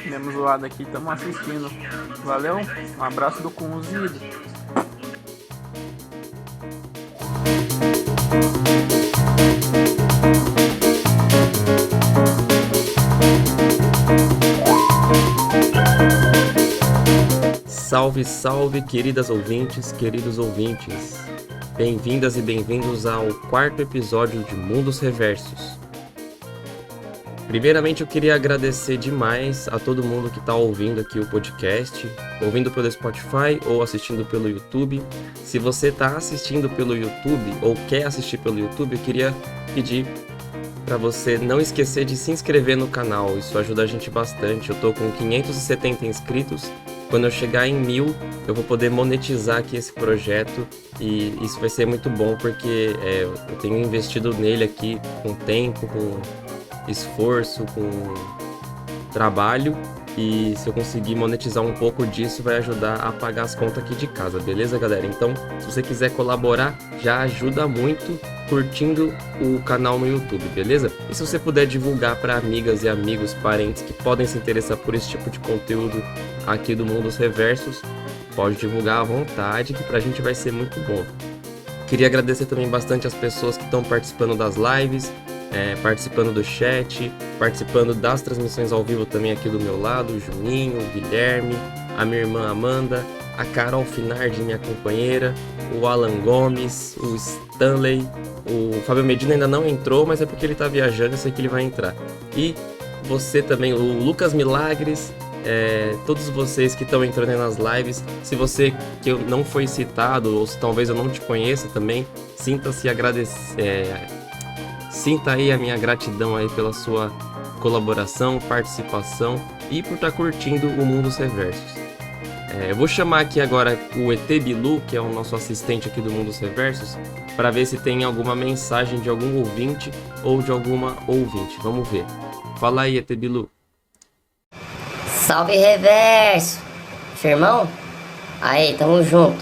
Demos zoado aqui, estamos assistindo. Valeu, um abraço do Cunzido. Salve, salve, queridas ouvintes, queridos ouvintes. Bem-vindas e bem-vindos ao 4º episódio de Mundos Reversos. Primeiramente, eu queria agradecer demais a todo mundo que está ouvindo aqui o podcast, ouvindo pelo Spotify ou assistindo pelo YouTube. Se você está assistindo pelo YouTube ou quer assistir pelo YouTube, eu queria pedir para você não esquecer de se inscrever no canal. Isso ajuda a gente bastante. Eu estou com 570 inscritos. Quando eu chegar em 1000, eu vou poder monetizar aqui esse projeto e isso vai ser muito bom porque eu tenho investido nele aqui com tempo, com esforço, com trabalho, e se eu conseguir monetizar um pouco disso vai ajudar a pagar as contas aqui de casa, beleza, galera? Então, se você quiser colaborar, já ajuda muito curtindo o canal no YouTube, beleza? E se você puder divulgar para amigas e amigos, parentes que podem se interessar por esse tipo de conteúdo aqui do Mundos Reversos, pode divulgar à vontade, que pra gente vai ser muito bom. Queria agradecer também bastante as pessoas que estão participando das lives, participando do chat, participando das transmissões ao vivo também aqui do meu lado, o Juninho, o Guilherme, a minha irmã Amanda, a Carol Finardi, minha companheira, o Alan Gomes, o Stanley, o Fábio Medina ainda não entrou, mas é porque ele tá viajando, eu sei que ele vai entrar. E você também, o Lucas Milagres, todos vocês que estão entrando aí nas lives, se você que não foi citado, ou se talvez eu não te conheça também, sinta-se sinta aí a minha gratidão aí pela sua colaboração, participação e por estar curtindo o Mundos Reversos. Eu vou chamar aqui agora o ET Bilu, que é o nosso assistente aqui do Mundos Reversos, para ver se tem alguma mensagem de algum ouvinte ou de alguma ouvinte. Vamos ver. Fala aí, ET Bilu. Salve, Reverso! Firmão? Aí, tamo junto.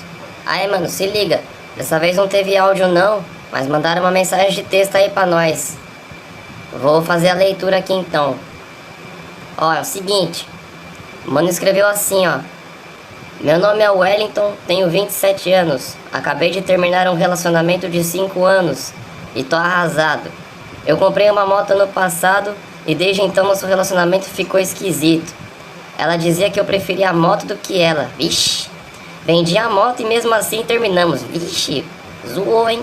Aí, mano, se liga. Dessa vez não teve áudio não, mas mandaram uma mensagem de texto aí pra nós. Vou fazer a leitura aqui então. Ó, é o seguinte. O mano escreveu assim, ó. Meu nome é Wellington, tenho 27 anos. Acabei de terminar um relacionamento de 5 anos e tô arrasado. Eu comprei uma moto ano passado e desde então nosso relacionamento ficou esquisito. Ela dizia que eu preferia a moto do que ela. Vixe. Vendi a moto e mesmo assim terminamos. Vixe. Zoou, hein?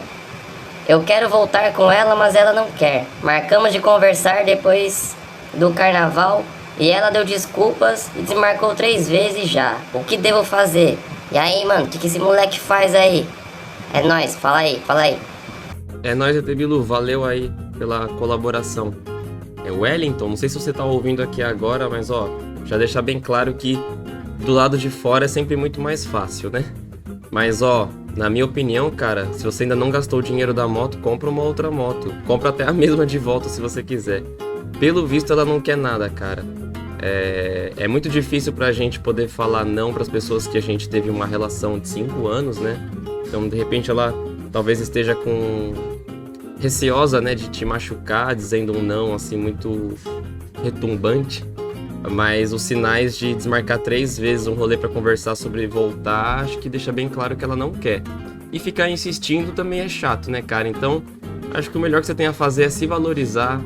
Eu quero voltar com ela, mas ela não quer. Marcamos de conversar depois do carnaval e ela deu desculpas e desmarcou 3 vezes já. O que devo fazer? E aí, mano, o que esse moleque faz aí? É nóis, fala aí. É nóis, ET Bilu, valeu aí pela colaboração. É Wellington, não sei se você tá ouvindo aqui agora, mas ó, já deixar bem claro que do lado de fora é sempre muito mais fácil, né? Mas ó, na minha opinião, cara, se você ainda não gastou o dinheiro da moto, compra uma outra moto. Compra até a mesma de volta se você quiser. Pelo visto, ela não quer nada, cara. É muito difícil pra gente poder falar não pras pessoas que a gente teve uma relação de 5 anos, né? Então, de repente, ela talvez esteja receosa, né, de te machucar, dizendo um não, assim, muito retumbante. Mas os sinais de desmarcar 3 vezes um rolê pra conversar sobre voltar, acho que deixa bem claro que ela não quer. E ficar insistindo também é chato, né, cara? Então, acho que o melhor que você tem a fazer é se valorizar.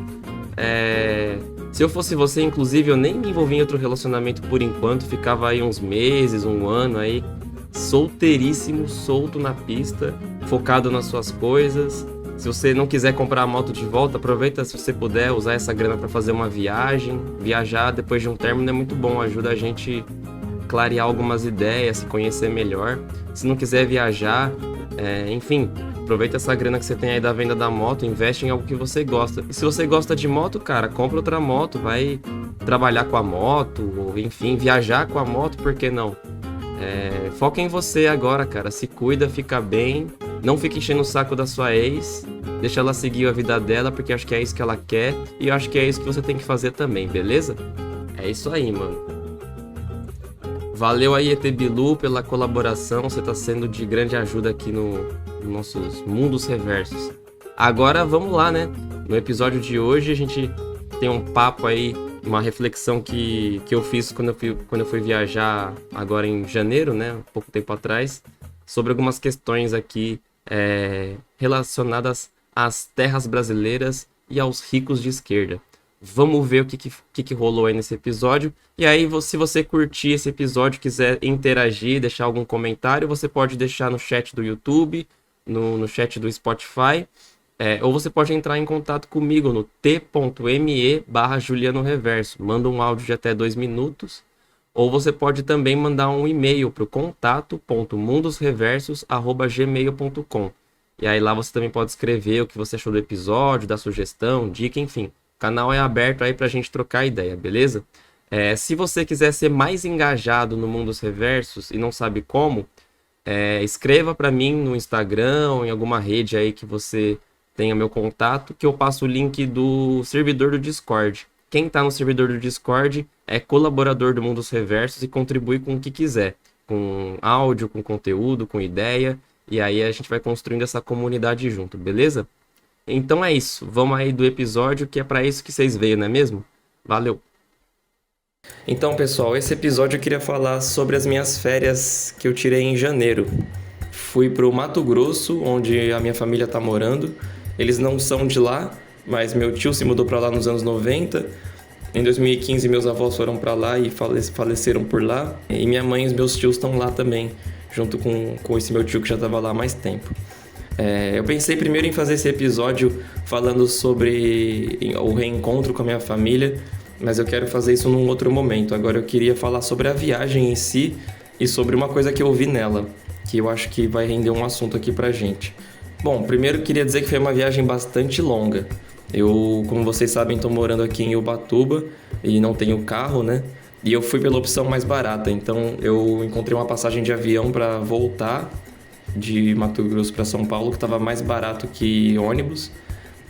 Se eu fosse você, inclusive, eu nem me envolvia em outro relacionamento por enquanto. Ficava aí uns meses, 1 ano aí, solteiríssimo, solto na pista, focado nas suas coisas. Se você não quiser comprar a moto de volta, aproveita, se você puder, usar essa grana para fazer uma viagem. Viajar depois de um término é muito bom, ajuda a gente clarear algumas ideias, se conhecer melhor. Se não quiser viajar, enfim, aproveita essa grana que você tem aí da venda da moto, investe em algo que você gosta. E se você gosta de moto, cara, compra outra moto, vai trabalhar com a moto, ou enfim, viajar com a moto, por que não? Foca em você agora, cara, se cuida, fica bem. Não fique enchendo o saco da sua ex, deixa ela seguir a vida dela, porque acho que é isso que ela quer, e eu acho que é isso que você tem que fazer também, beleza? É isso aí, mano. Valeu aí, ET Bilu, pela colaboração, você tá sendo de grande ajuda aqui no nossos Mundos Reversos. Agora vamos lá, né? No episódio de hoje a gente tem um papo aí uma reflexão que eu fiz quando eu fui viajar agora em janeiro, né, um pouco tempo atrás, sobre algumas questões aqui relacionadas às terras brasileiras e aos ricos de esquerda. Vamos ver o que rolou aí nesse episódio. E aí, se você curtir esse episódio, quiser interagir, deixar algum comentário, você pode deixar no chat do YouTube, no chat do Spotify, ou você pode entrar em contato comigo no t.me/Juliano Reverso. Manda um áudio de até 2 minutos. Ou você pode também mandar um e-mail para o contato.mundosreversos@gmail.com. E aí lá você também pode escrever o que você achou do episódio, dar sugestão, dica, enfim. O canal é aberto aí pra gente trocar ideia, beleza? Se você quiser ser mais engajado no Mundos Reversos e não sabe como, escreva pra mim no Instagram ou em alguma rede aí que você tenha meu contato, que eu passo o link do servidor do Discord. Quem tá no servidor do Discord é colaborador do Mundos Reversos e contribui com o que quiser. Com áudio, com conteúdo, com ideia. E aí a gente vai construindo essa comunidade junto, beleza? Então é isso. Vamos aí do episódio, que é pra isso que vocês veio, não é mesmo? Valeu! Então, pessoal, esse episódio eu queria falar sobre as minhas férias que eu tirei em janeiro. Fui pro Mato Grosso, onde a minha família tá morando. Eles não são de lá, mas meu tio se mudou pra lá nos anos 90. Em 2015, meus avós foram pra lá e faleceram por lá. E minha mãe e os meus tios estão lá também, junto com esse meu tio que já estava lá há mais tempo. Eu pensei primeiro em fazer esse episódio falando sobre o reencontro com a minha família, mas eu quero fazer isso num outro momento. Agora eu queria falar sobre a viagem em si e sobre uma coisa que eu vi nela, que eu acho que vai render um assunto aqui pra gente. Bom, primeiro eu queria dizer que foi uma viagem bastante longa. Eu, como vocês sabem, estou morando aqui em Ubatuba e não tenho carro, né? E eu fui pela opção mais barata, então eu encontrei uma passagem de avião para voltar de Mato Grosso para São Paulo, que estava mais barato que ônibus.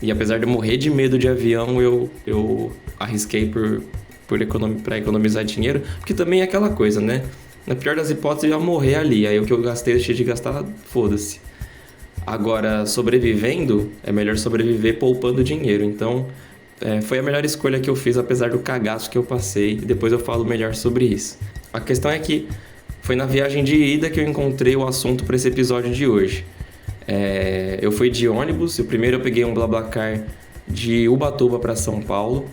E apesar de eu morrer de medo de avião, eu arrisquei para economizar dinheiro, porque também é aquela coisa, né? Na pior das hipóteses, eu ia morrer ali, aí o que eu gastei, deixei de gastar, foda-se. Agora, sobrevivendo, é melhor sobreviver poupando dinheiro, então foi a melhor escolha que eu fiz, apesar do cagaço que eu passei, e depois eu falo melhor sobre isso. A questão é que foi na viagem de ida que eu encontrei o assunto para esse episódio de hoje. Eu fui de ônibus, primeiro eu peguei um BlaBlaCar de Ubatuba para São Paulo,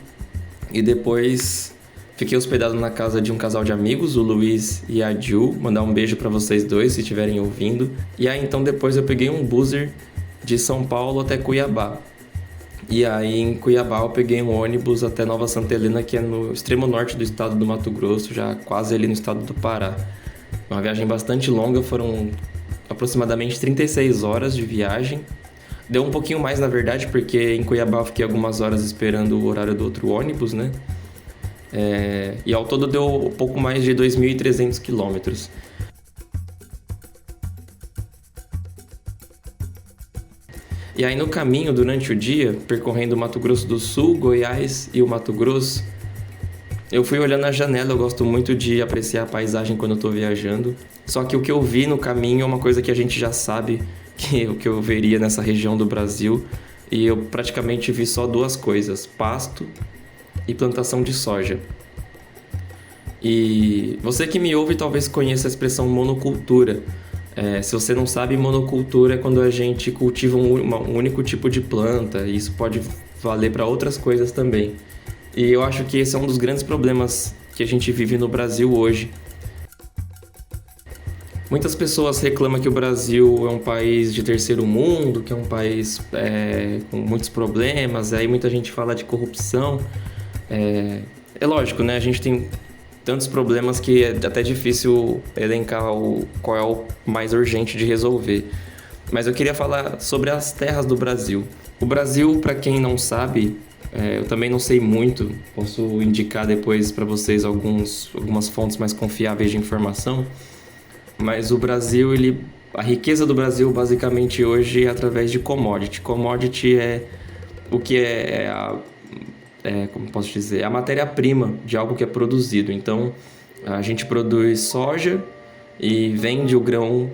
e depois fiquei hospedado na casa de um casal de amigos, o Luiz e a Ju. Mandar um beijo para vocês dois, se estiverem ouvindo. E aí então depois eu peguei um buzzer de São Paulo até Cuiabá. E aí em Cuiabá eu peguei um ônibus até Nova Santa Helena, que é no extremo norte do estado do Mato Grosso, já quase ali no estado do Pará. Uma viagem bastante longa, foram aproximadamente 36 horas de viagem. Deu um pouquinho mais, na verdade, porque em Cuiabá eu fiquei algumas horas esperando o horário do outro ônibus, né? E ao todo deu um pouco mais de 2.300 quilômetros. E aí no caminho, durante o dia, percorrendo o Mato Grosso do Sul, Goiás e o Mato Grosso, eu fui olhando na janela. Eu gosto muito de apreciar a paisagem quando eu tô viajando. Só que o que eu vi no caminho é uma coisa que a gente já sabe, que o que eu veria nessa região do Brasil. E eu praticamente vi só 2 coisas: pasto e plantação de soja. E você que me ouve talvez conheça a expressão monocultura. Se você não sabe, monocultura é quando a gente cultiva um único tipo de planta, e isso pode valer para outras coisas também. E eu acho que esse é um dos grandes problemas que a gente vive no Brasil hoje. Muitas pessoas reclamam que o Brasil é um país de terceiro mundo, que é um país com muitos problemas, aí muita gente fala de corrupção. É lógico, né? A gente tem tantos problemas que é até difícil elencar qual é o mais urgente de resolver. Mas eu queria falar sobre as terras do Brasil. O Brasil, para quem não sabe, eu também não sei muito, posso indicar depois para vocês algumas fontes mais confiáveis de informação, mas o Brasil, a riqueza do Brasil basicamente hoje é através de commodity. Commodity é o que como posso dizer, a matéria-prima de algo que é produzido. Então, a gente produz soja e vende o grão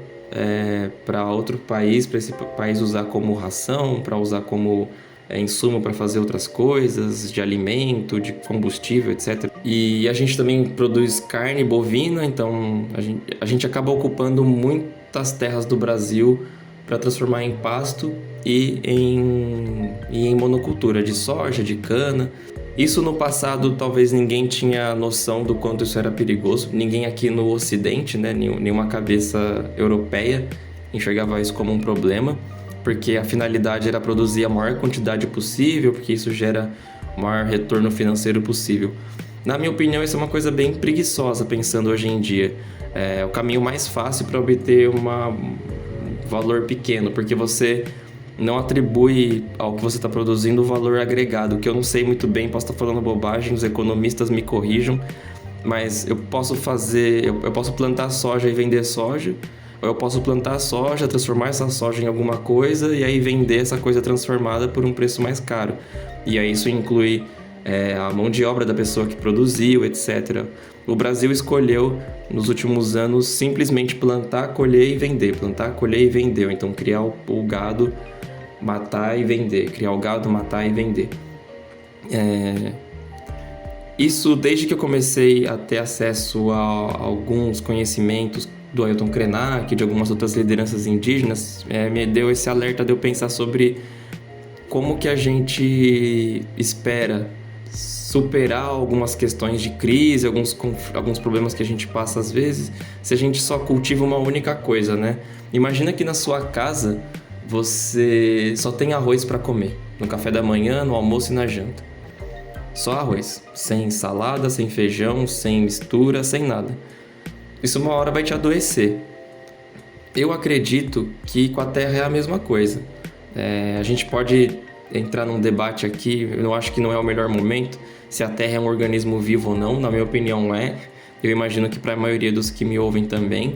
para outro país, para esse país usar como ração, para usar como insumo para fazer outras coisas, de alimento, de combustível, etc. E a gente também produz carne bovina, então a gente acaba ocupando muitas terras do Brasil para transformar em pasto e em monocultura de soja, de cana. Isso no passado talvez ninguém tinha noção do quanto isso era perigoso. Ninguém aqui no Ocidente, né, nenhuma cabeça europeia enxergava isso como um problema, porque a finalidade era produzir a maior quantidade possível, porque isso gera o maior retorno financeiro possível. Na minha opinião, isso é uma coisa bem preguiçosa, pensando hoje em dia. É o caminho mais fácil para obter um valor pequeno, porque você não atribui ao que você está produzindo o valor agregado, que eu não sei muito bem, posso estar falando bobagem, os economistas me corrijam, mas eu posso plantar soja e vender soja, ou eu posso plantar soja, transformar essa soja em alguma coisa e aí vender essa coisa transformada por um preço mais caro. E aí isso inclui a mão de obra da pessoa que produziu, etc. O Brasil escolheu, nos últimos anos, simplesmente plantar, colher e vender. Plantar, colher e vender. Então, criar o gado, matar e vender. Criar o gado, matar e vender. Isso, desde que eu comecei a ter acesso a alguns conhecimentos do Ailton Krenak, de algumas outras lideranças indígenas, me deu esse alerta de eu pensar sobre como que a gente espera superar algumas questões de crise, alguns problemas que a gente passa às vezes, se a gente só cultiva uma única coisa, né? Imagina que na sua casa você só tem arroz para comer, no café da manhã, no almoço e na janta. Só arroz, sem salada, sem feijão, sem mistura, sem nada. Isso uma hora vai te adoecer. Eu acredito que com a terra é a mesma coisa. A gente pode entrar num debate aqui, eu acho que não é o melhor momento, se a terra é um organismo vivo ou não. Na minha opinião é. Eu imagino que para a maioria dos que me ouvem também.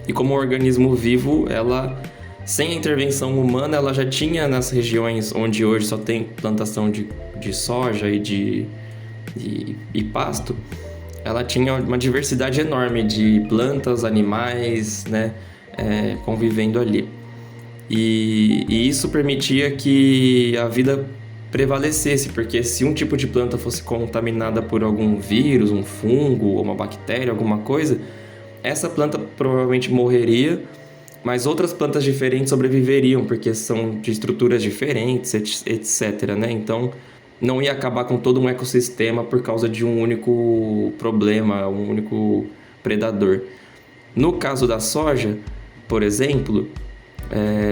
E como um organismo vivo, ela, sem a intervenção humana, ela já tinha nas regiões onde hoje só tem plantação de soja e pasto, ela tinha uma diversidade enorme de plantas, animais, né, convivendo ali. E isso permitia que a vida prevalecesse, porque se um tipo de planta fosse contaminada por algum vírus, um fungo, ou uma bactéria, alguma coisa, essa planta provavelmente morreria, mas outras plantas diferentes sobreviveriam, porque são de estruturas diferentes, etc, né? Então, não ia acabar com todo um ecossistema por causa de um único problema, um único predador. No caso da soja, por exemplo,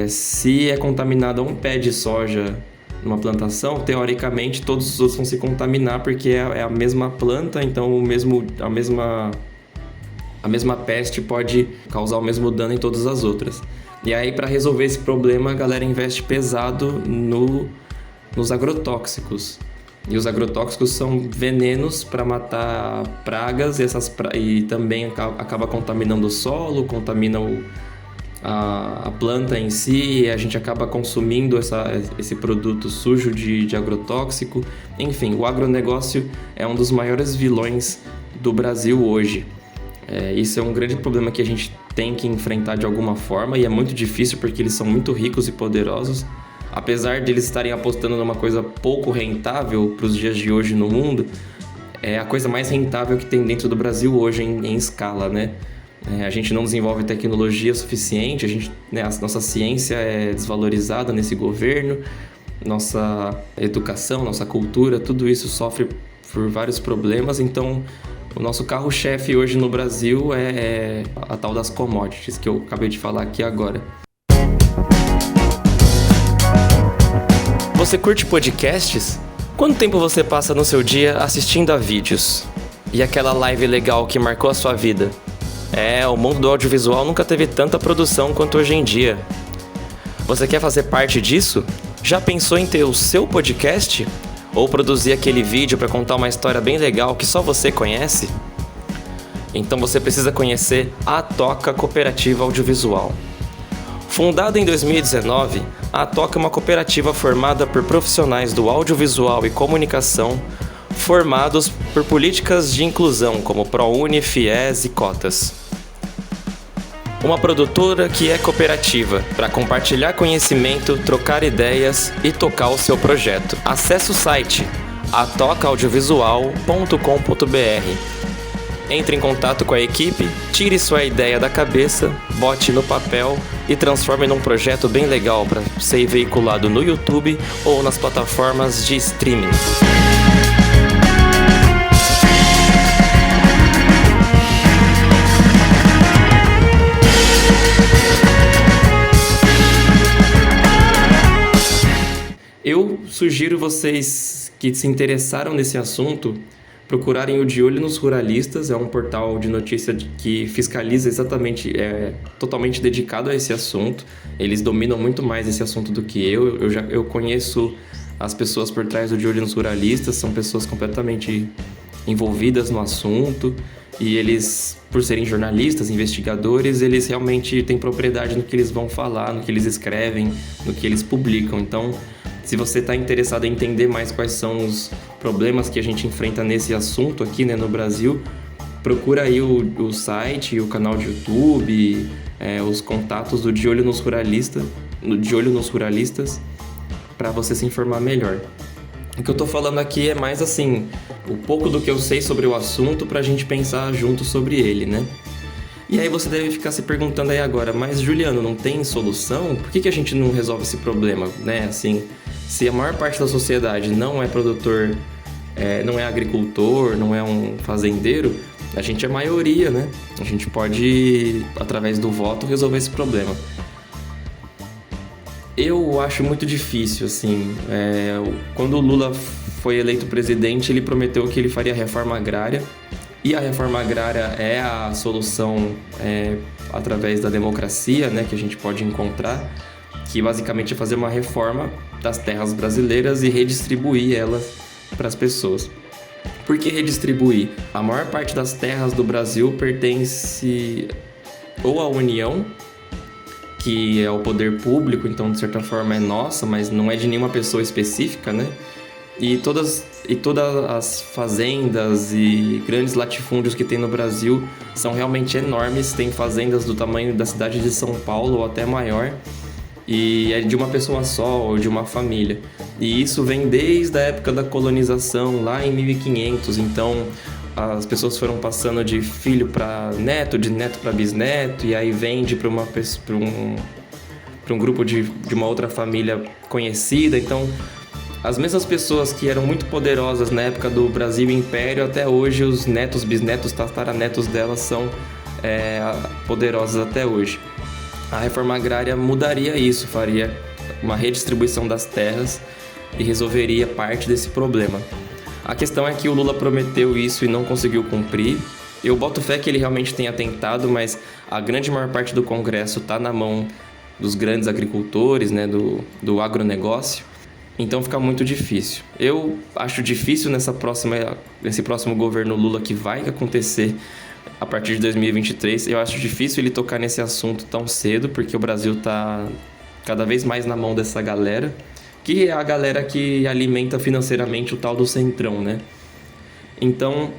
se é contaminado um pé de soja numa plantação, teoricamente todos os outros vão se contaminar, porque é a mesma planta, então a mesma peste pode causar o mesmo dano em todas as outras. E aí, para resolver esse problema, a galera investe pesado nos agrotóxicos. E os agrotóxicos são venenos para matar pragas, e também acaba contaminando o solo, contamina a planta em si, e a gente acaba consumindo esse produto sujo de agrotóxico. Enfim, o agronegócio é um dos maiores vilões do Brasil hoje. Isso é um grande problema que a gente tem que enfrentar de alguma forma, e é muito difícil porque eles são muito ricos e poderosos. Apesar de eles estarem apostando numa coisa pouco rentável para os dias de hoje no mundo, é a coisa mais rentável que tem dentro do Brasil hoje em escala, né? A gente não desenvolve tecnologia suficiente, a nossa ciência é desvalorizada nesse governo, nossa educação, nossa cultura, tudo isso sofre por vários problemas. Então, o nosso carro-chefe hoje no Brasil é a tal das commodities, que eu acabei de falar aqui agora. Você curte podcasts? Quanto tempo você passa no seu dia assistindo a vídeos? E aquela live legal que marcou a sua vida? O mundo do audiovisual nunca teve tanta produção quanto hoje em dia. Você quer fazer parte disso? Já pensou em ter o seu podcast? Ou produzir aquele vídeo para contar uma história bem legal que só você conhece? Então você precisa conhecer a Toca Cooperativa Audiovisual. Fundada em 2019, a Toca é uma cooperativa formada por profissionais do audiovisual e comunicação, formados por políticas de inclusão como ProUni, FIES e cotas. Uma produtora que é cooperativa, para compartilhar conhecimento, trocar ideias e tocar o seu projeto. Acesse o site atocaaudiovisual.com.br. Entre em contato com a equipe, tire sua ideia da cabeça, bote no papel e transforme num projeto bem legal para ser veiculado no YouTube ou nas plataformas de streaming. Eu sugiro vocês que se interessaram nesse assunto procurarem o De Olho nos Ruralistas. É um portal de notícia que fiscaliza exatamente, totalmente dedicado a esse assunto. Eles dominam muito mais esse assunto do que eu. Eu conheço as pessoas por trás do De Olho nos Ruralistas, são pessoas completamente envolvidas no assunto. E eles, por serem jornalistas, investigadores, eles realmente têm propriedade no que eles vão falar, no que eles escrevem, no que eles publicam. Então, se você está interessado em entender mais quais são os problemas que a gente enfrenta nesse assunto aqui, né, no Brasil, procura aí o site, o canal de YouTube, os contatos do De Olho nos Ruralistas, para você se informar melhor. O que eu tô falando aqui é mais assim, um pouco do que eu sei sobre o assunto pra gente pensar junto sobre ele, né? E aí você deve ficar se perguntando aí agora, mas Juliano, não tem solução? Por que a gente não resolve esse problema, né? Assim, se a maior parte da sociedade não é produtor, não é agricultor, não é um fazendeiro, a gente é maioria, né? A gente pode, através do voto, resolver esse problema. Eu acho muito difícil, assim. Quando o Lula foi eleito presidente, ele prometeu que ele faria reforma agrária. E a reforma agrária é a solução através da democracia, né, que a gente pode encontrar, que basicamente é fazer uma reforma das terras brasileiras e redistribuir elas para as pessoas. Por que redistribuir? A maior parte das terras do Brasil pertence ou à União, que é o poder público, então de certa forma é nossa, mas não é de nenhuma pessoa específica, né? E todas as fazendas e grandes latifúndios que tem no Brasil são realmente enormes. Tem fazendas do tamanho da cidade de São Paulo ou até maior, e é de uma pessoa só ou de uma família. E isso vem desde a época da colonização, lá em 1500. Então as pessoas foram passando de filho para neto, de neto para bisneto, e aí vende para um grupo de uma outra família conhecida. Então, as mesmas pessoas que eram muito poderosas na época do Brasil Império, até hoje os netos, bisnetos, tataranetos delas são poderosos até hoje. A reforma agrária mudaria isso, faria uma redistribuição das terras e resolveria parte desse problema. A questão é que o Lula prometeu isso e não conseguiu cumprir. Eu boto fé que ele realmente tenha tentado, mas a grande maior parte do Congresso está na mão dos grandes agricultores, né, do agronegócio. Então fica muito difícil. Eu acho difícil nesse próximo governo Lula que vai acontecer a partir de 2023. Eu acho difícil ele tocar nesse assunto tão cedo, porque o Brasil está cada vez mais na mão dessa galera, que é a galera que alimenta financeiramente o tal do Centrão, né? Então,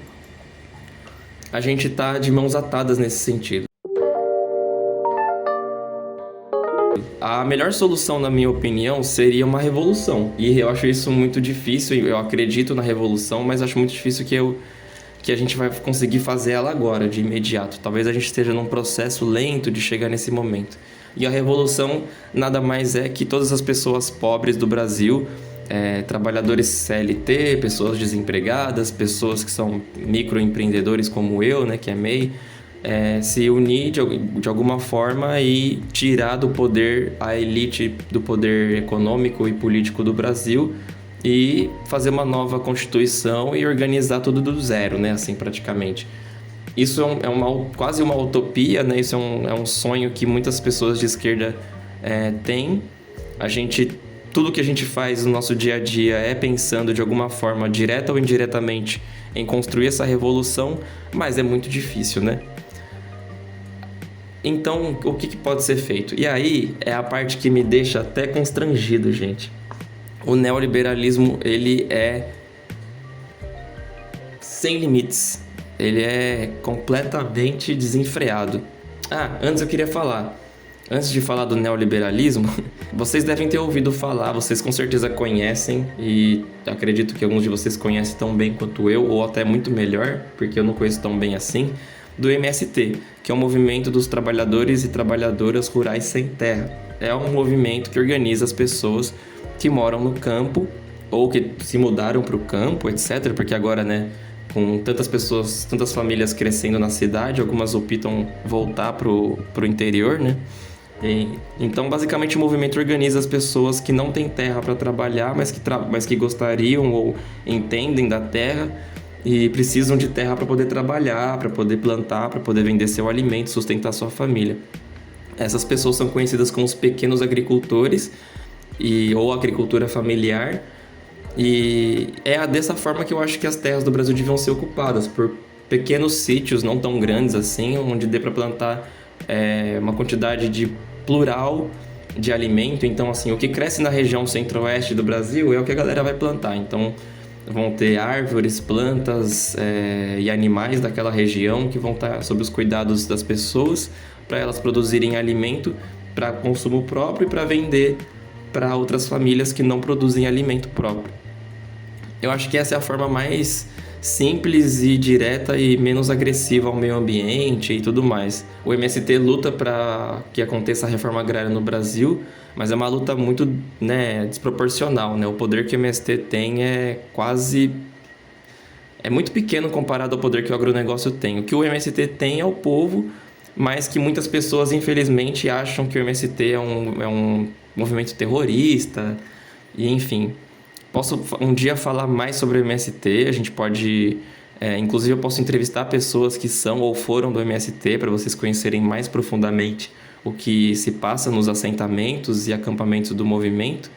a gente tá de mãos atadas nesse sentido. A melhor solução, na minha opinião, seria uma revolução. E eu acho isso muito difícil, eu acredito na revolução, mas acho muito difícil que a gente vai conseguir fazer ela agora, de imediato. Talvez a gente esteja num processo lento de chegar nesse momento. E a revolução nada mais é que todas as pessoas pobres do Brasil, trabalhadores CLT, pessoas desempregadas, pessoas que são microempreendedores como eu, né, que é MEI, se unir de alguma forma e tirar do poder a elite do poder econômico e político do Brasil e fazer uma nova Constituição e organizar tudo do zero, né, assim, praticamente. Isso quase uma utopia, né? Isso é um sonho que muitas pessoas de esquerda têm. Tudo que a gente faz no nosso dia a dia é pensando de alguma forma, direta ou indiretamente, em construir essa revolução, mas é muito difícil, né? Então, o que pode ser feito? E aí é a parte que me deixa até constrangido, gente. O neoliberalismo, ele é sem limites. Ele é completamente desenfreado. Antes eu queria falar. Antes de falar do neoliberalismo, vocês devem ter ouvido falar, vocês com certeza conhecem, e acredito que alguns de vocês conhecem tão bem quanto eu, ou até muito melhor, porque eu não conheço tão bem assim, do MST, que é o Movimento dos Trabalhadores e Trabalhadoras Rurais Sem Terra. É um movimento que organiza as pessoas que moram no campo, ou que se mudaram para o campo, etc., porque agora, né, com tantas pessoas, tantas famílias crescendo na cidade, algumas optam voltar pro interior, né? Então, basicamente, o movimento organiza as pessoas que não têm terra para trabalhar, mas que gostariam ou entendem da terra e precisam de terra para poder trabalhar, para poder plantar, para poder vender seu alimento, sustentar sua família. Essas pessoas são conhecidas como os pequenos agricultores ou agricultura familiar. E é dessa forma que eu acho que as terras do Brasil deviam ser ocupadas, por pequenos sítios, não tão grandes assim, onde dê para plantar uma quantidade plural de alimento. Então, assim, o que cresce na região centro-oeste do Brasil é o que a galera vai plantar. Então, vão ter árvores, plantas e animais daquela região que vão estar sob os cuidados das pessoas, para elas produzirem alimento para consumo próprio e para vender para outras famílias que não produzem alimento próprio. Eu acho que essa é a forma mais simples e direta e menos agressiva ao meio ambiente e tudo mais. O MST luta para que aconteça a reforma agrária no Brasil, mas é uma luta muito, desproporcional, né? O poder que o MST tem é muito pequeno comparado ao poder que o agronegócio tem. O que o MST tem é o povo, mas que muitas pessoas, infelizmente, acham que o MST é um movimento terrorista, e enfim. Posso um dia falar mais sobre o MST, a gente pode... inclusive eu posso entrevistar pessoas que são ou foram do MST para vocês conhecerem mais profundamente o que se passa nos assentamentos e acampamentos do movimento.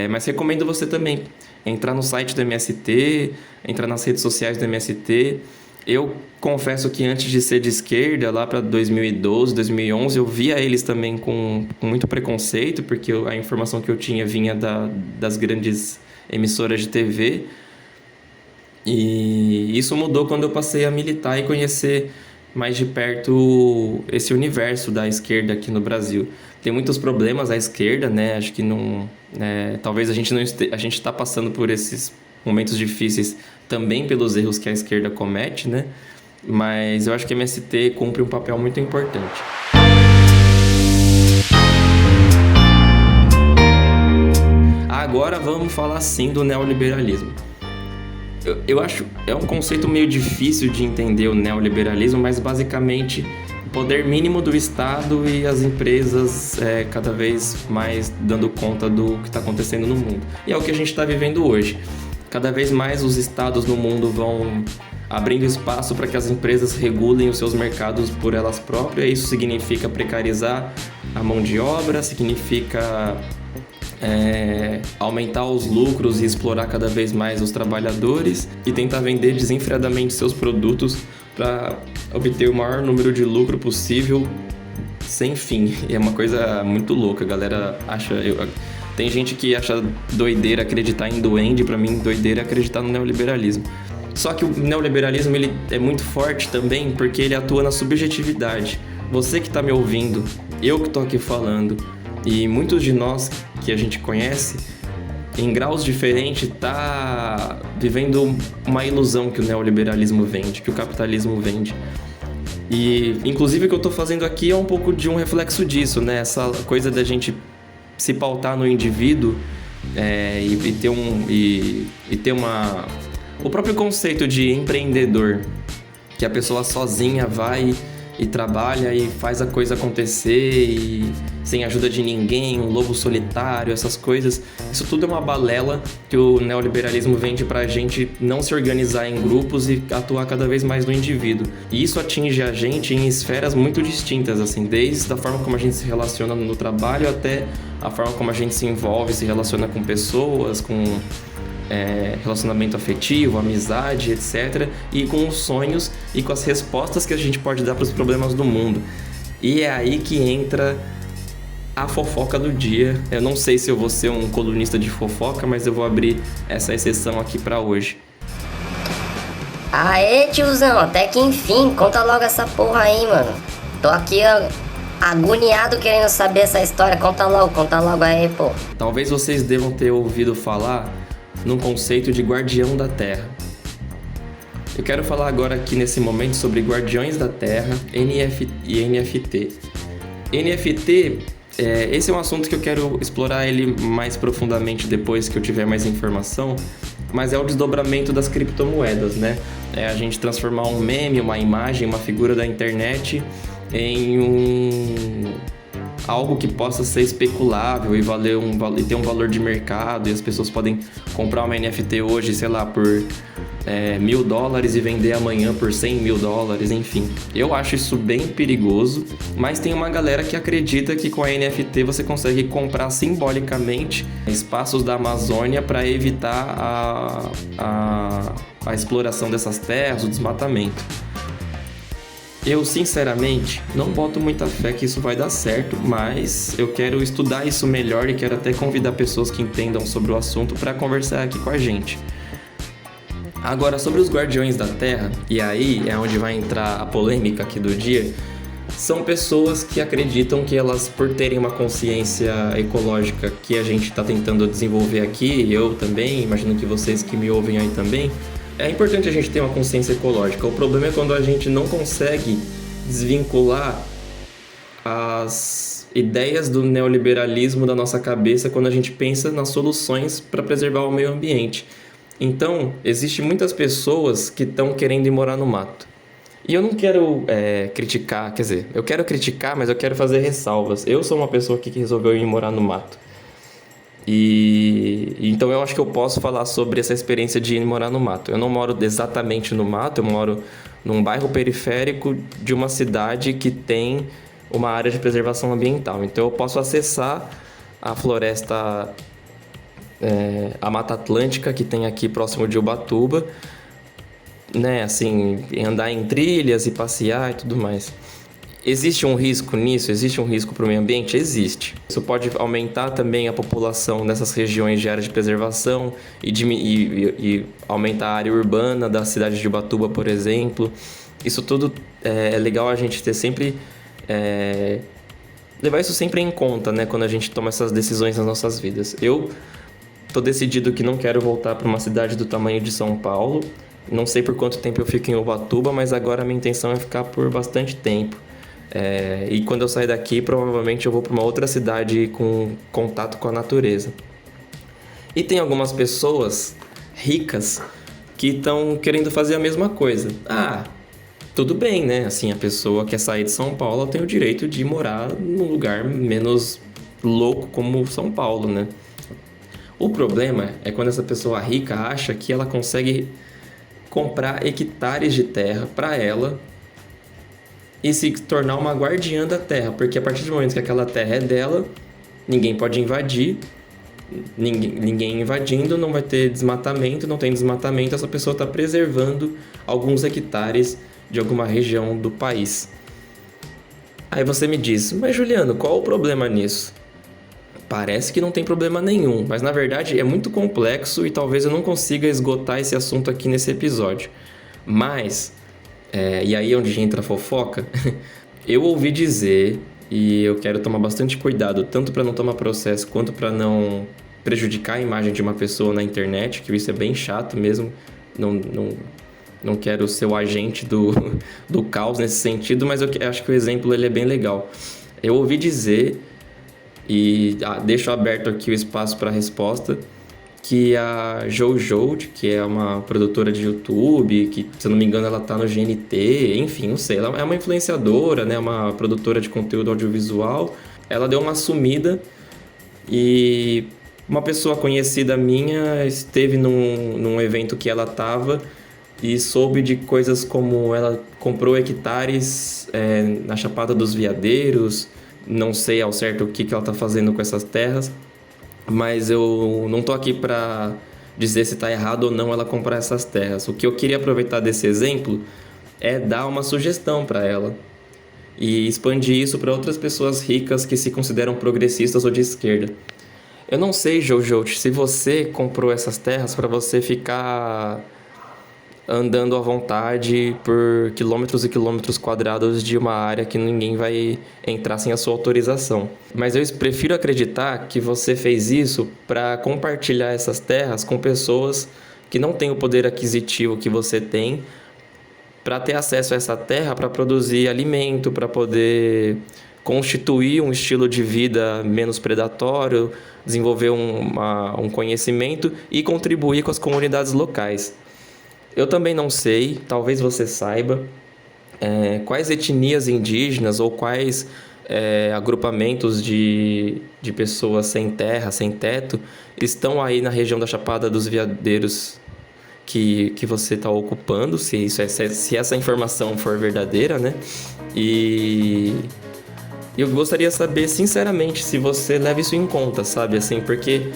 Mas recomendo você também entrar no site do MST, entrar nas redes sociais do MST. Eu confesso que antes de ser de esquerda, lá para 2012, 2011, eu via eles também com muito preconceito, porque a informação que eu tinha vinha das grandes emissoras de TV. E isso mudou quando eu passei a militar e conhecer mais de perto esse universo da esquerda aqui no Brasil. Tem muitos problemas à esquerda, né? Acho que não... talvez a gente está passando por esses momentos difíceis também pelos erros que a esquerda comete, né? Mas eu acho que a MST cumpre um papel muito importante. Agora vamos falar sim do neoliberalismo. Eu acho é um conceito meio difícil de entender o neoliberalismo, mas basicamente o poder mínimo do Estado e as empresas cada vez mais dando conta do que está acontecendo no mundo. E é o que a gente está vivendo hoje. Cada vez mais os estados no mundo vão abrindo espaço para que as empresas regulem os seus mercados por elas próprias. Isso significa precarizar a mão de obra, significa aumentar os lucros e explorar cada vez mais os trabalhadores e tentar vender desenfreadamente seus produtos para obter o maior número de lucro possível sem fim. E é uma coisa muito louca, a galera acha... Tem gente que acha doideira acreditar em duende, pra mim doideira é acreditar no neoliberalismo. Só que o neoliberalismo ele é muito forte também porque ele atua na subjetividade. Você que tá me ouvindo, eu que tô aqui falando, e muitos de nós que a gente conhece, em graus diferentes, tá vivendo uma ilusão que o neoliberalismo vende, que o capitalismo vende. E, inclusive, o que eu tô fazendo aqui é um pouco de um reflexo disso, né? Essa coisa da gente se pautar no indivíduo e ter o próprio conceito de empreendedor, que a pessoa sozinha vai e trabalha e faz a coisa acontecer e sem ajuda de ninguém, um lobo solitário, essas coisas. Isso tudo é uma balela que o neoliberalismo vende pra gente não se organizar em grupos e atuar cada vez mais no indivíduo. E isso atinge a gente em esferas muito distintas, assim, desde a forma como a gente se relaciona no trabalho até a forma como a gente se envolve, se relaciona com pessoas, com relacionamento afetivo, amizade, etc. E com os sonhos e com as respostas que a gente pode dar para os problemas do mundo. E é aí que entra a fofoca do dia. Eu não sei se eu vou ser um colunista de fofoca, mas eu vou abrir essa exceção aqui para hoje. Aê, tiozão, até que enfim, conta logo essa porra aí, mano. Tô aqui agoniado querendo saber essa história. Conta logo aí, pô. Talvez vocês devam ter ouvido falar num conceito de guardião da terra. Eu quero falar agora aqui nesse momento sobre Guardiões da Terra e NFT. NFT, esse é um assunto que eu quero explorar ele mais profundamente depois que eu tiver mais informação, mas é o desdobramento das criptomoedas, né? É a gente transformar um meme, uma imagem, uma figura da internet em algo que possa ser especulável e ter um valor de mercado, e as pessoas podem comprar uma NFT hoje, sei lá, por $1.000 e vender amanhã por $100.000, enfim. Eu acho isso bem perigoso, mas tem uma galera que acredita que com a NFT você consegue comprar simbolicamente espaços da Amazônia para evitar a exploração dessas terras, o desmatamento. Eu, sinceramente, não boto muita fé que isso vai dar certo, mas eu quero estudar isso melhor e quero até convidar pessoas que entendam sobre o assunto para conversar aqui com a gente. Agora, sobre os Guardiões da Terra, e aí é onde vai entrar a polêmica aqui do dia, são pessoas que acreditam que elas, por terem uma consciência ecológica que a gente está tentando desenvolver aqui, eu também, imagino que vocês que me ouvem aí também, é importante a gente ter uma consciência ecológica. O problema é quando a gente não consegue desvincular as ideias do neoliberalismo da nossa cabeça quando a gente pensa nas soluções para preservar o meio ambiente. Então, existem muitas pessoas que estão querendo ir morar no mato. E eu não quero criticar, quer dizer, eu quero criticar, mas eu quero fazer ressalvas. Eu sou uma pessoa que resolveu ir morar no mato. Então eu acho que eu posso falar sobre essa experiência de ir morar no mato. Eu não moro exatamente no mato, eu moro num bairro periférico de uma cidade que tem uma área de preservação ambiental. Então eu posso acessar a floresta, a Mata Atlântica que tem aqui próximo de Ubatuba, né, assim, andar em trilhas e passear e tudo mais. Existe um risco nisso? Existe um risco para o meio ambiente? Existe. Isso pode aumentar também a população nessas regiões de área de preservação e aumentar a área urbana da cidade de Ubatuba, por exemplo. Isso tudo é legal a gente ter sempre... levar isso sempre em conta, né, quando a gente toma essas decisões nas nossas vidas. Eu tô decidido que não quero voltar para uma cidade do tamanho de São Paulo. Não sei por quanto tempo eu fico em Ubatuba, mas agora a minha intenção é ficar por bastante tempo. E quando eu sair daqui, provavelmente eu vou para uma outra cidade com contato com a natureza. E tem algumas pessoas ricas que estão querendo fazer a mesma coisa. Tudo bem, né? Assim, a pessoa quer sair de São Paulo, ela tem o direito de morar num lugar menos louco como São Paulo, né? O problema é quando essa pessoa rica acha que ela consegue comprar hectares de terra para ela e se tornar uma guardiã da terra, porque a partir do momento que aquela terra é dela, ninguém pode invadir, ninguém invadindo, não vai ter desmatamento, não tem desmatamento, essa pessoa está preservando alguns hectares de alguma região do país. Aí você me diz, mas Juliano, qual o problema nisso? Parece que não tem problema nenhum, mas na verdade é muito complexo e talvez eu não consiga esgotar esse assunto aqui nesse episódio. Mas... e aí é onde entra a fofoca, eu ouvi dizer, e eu quero tomar bastante cuidado, tanto para não tomar processo, quanto para não prejudicar a imagem de uma pessoa na internet, que isso é bem chato mesmo, não quero ser o agente do caos nesse sentido, mas eu acho que o exemplo ele é bem legal. Eu ouvi dizer, e deixo aberto aqui o espaço para a resposta, que a Jojo, que é uma produtora de YouTube, que, se eu não me engano, ela tá no GNT, enfim, não sei, ela é uma influenciadora, né, uma produtora de conteúdo audiovisual. Ela deu uma sumida e uma pessoa conhecida minha esteve num evento que ela tava e soube de coisas como ela comprou hectares na Chapada dos Veadeiros, não sei ao certo o que ela tá fazendo com essas terras, mas eu não tô aqui para dizer se tá errado ou não ela comprar essas terras. O que eu queria aproveitar desse exemplo é dar uma sugestão para ela e expandir isso para outras pessoas ricas que se consideram progressistas ou de esquerda. Eu não sei, Jojo, se você comprou essas terras para você ficar andando à vontade por quilômetros e quilômetros quadrados de uma área que ninguém vai entrar sem a sua autorização. Mas eu prefiro acreditar que você fez isso para compartilhar essas terras com pessoas que não têm o poder aquisitivo que você tem, para ter acesso a essa terra, para produzir alimento, para poder constituir um estilo de vida menos predatório, desenvolver um conhecimento e contribuir com as comunidades locais. Eu também não sei, talvez você saiba, quais etnias indígenas ou quais agrupamentos de pessoas sem terra, sem teto, estão aí na região da Chapada dos Veadeiros que você está ocupando, se essa informação for verdadeira, né? E eu gostaria de saber, sinceramente, se você leva isso em conta, sabe? Assim, porque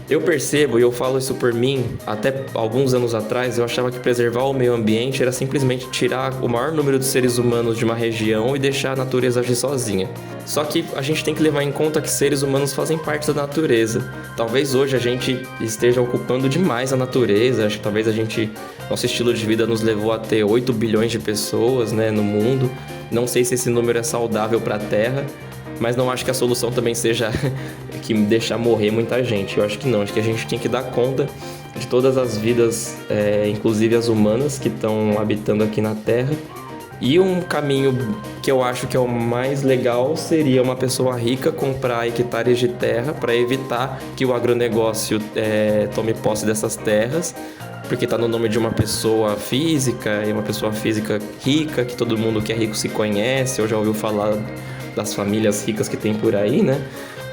eu percebo, e eu falo isso por mim, até alguns anos atrás, eu achava que preservar o meio ambiente era simplesmente tirar o maior número de seres humanos de uma região e deixar a natureza agir sozinha. Só que a gente tem que levar em conta que seres humanos fazem parte da natureza. Talvez hoje a gente esteja ocupando demais a natureza, acho que talvez nosso estilo de vida nos levou a ter 8 bilhões de pessoas, né, no mundo. Não sei se esse número é saudável para a Terra, mas não acho que a solução também seja que deixar morrer muita gente. Eu acho que não, acho que a gente tem que dar conta de todas as vidas, inclusive as humanas, que estão habitando aqui na Terra. E um caminho que eu acho que é o mais legal seria uma pessoa rica comprar hectares de terra para evitar que o agronegócio tome posse dessas terras, porque está no nome de uma pessoa física, e uma pessoa física rica, que todo mundo que é rico se conhece, ou já ouviu falar das famílias ricas que tem por aí, né?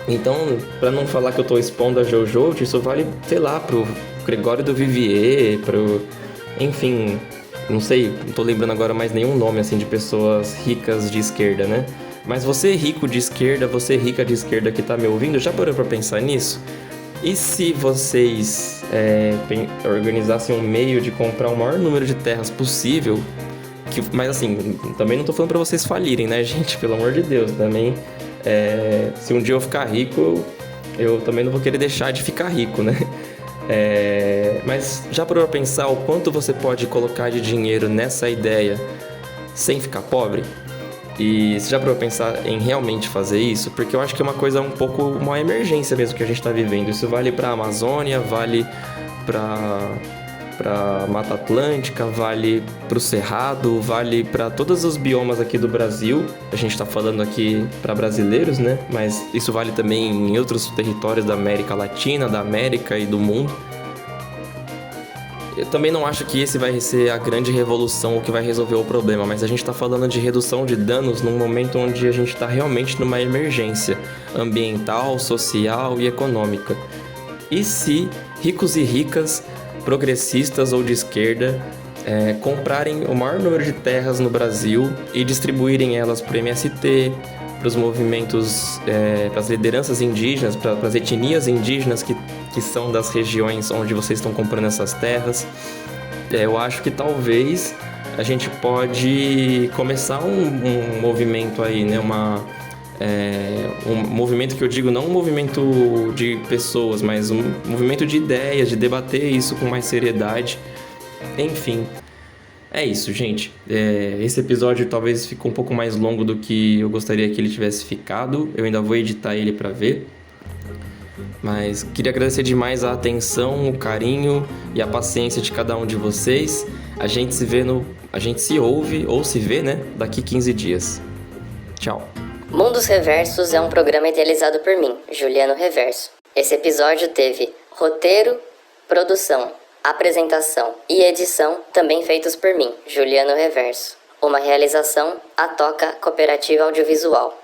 Então, para não falar que eu estou expondo a Jojo, isso vale, sei lá, pro Gregório do Vivier, enfim, não sei, não tô lembrando agora mais nenhum nome, assim, de pessoas ricas de esquerda, né? Mas você rico de esquerda, você rica de esquerda que tá me ouvindo, já parou pra pensar nisso? E se vocês organizassem um meio de comprar o maior número de terras possível, mas assim, também não tô falando pra vocês falirem, né, gente? Pelo amor de Deus, também, se um dia eu ficar rico, eu também não vou querer deixar de ficar rico, né? Mas já parou pra pensar o quanto você pode colocar de dinheiro nessa ideia sem ficar pobre? E você já parou pra pensar em realmente fazer isso? Porque eu acho que é uma emergência mesmo que a gente tá vivendo. Isso vale pra Amazônia, vale pra Mata Atlântica, vale pro Cerrado, vale pra todos os biomas aqui do Brasil. A gente tá falando aqui pra brasileiros, né? Mas isso vale também em outros territórios da América Latina, da América e do mundo. Eu também não acho que esse vai ser a grande revolução, o que vai resolver o problema, mas a gente está falando de redução de danos num momento onde a gente está realmente numa emergência ambiental, social e econômica. E se ricos e ricas, progressistas ou de esquerda, comprarem o maior número de terras no Brasil e distribuírem elas para o MST, para os movimentos, para as lideranças indígenas, para as etnias indígenas que são das regiões onde vocês estão comprando essas terras, eu acho que talvez a gente pode começar um movimento aí, né? Um movimento que eu digo não um movimento de pessoas, mas um movimento de ideias, de debater isso com mais seriedade. Enfim, é isso, gente. Esse episódio talvez ficou um pouco mais longo do que eu gostaria que ele tivesse ficado. Eu ainda vou editar ele para ver. Mas queria agradecer demais a atenção, o carinho e a paciência de cada um de vocês. A gente se ouve ou se vê, né? Daqui 15 dias. Tchau. Mundos Reversos é um programa idealizado por mim, Juliano Reverso. Esse episódio teve roteiro, produção, apresentação e edição também feitos por mim, Juliano Reverso. Uma realização, a Toca Cooperativa Audiovisual.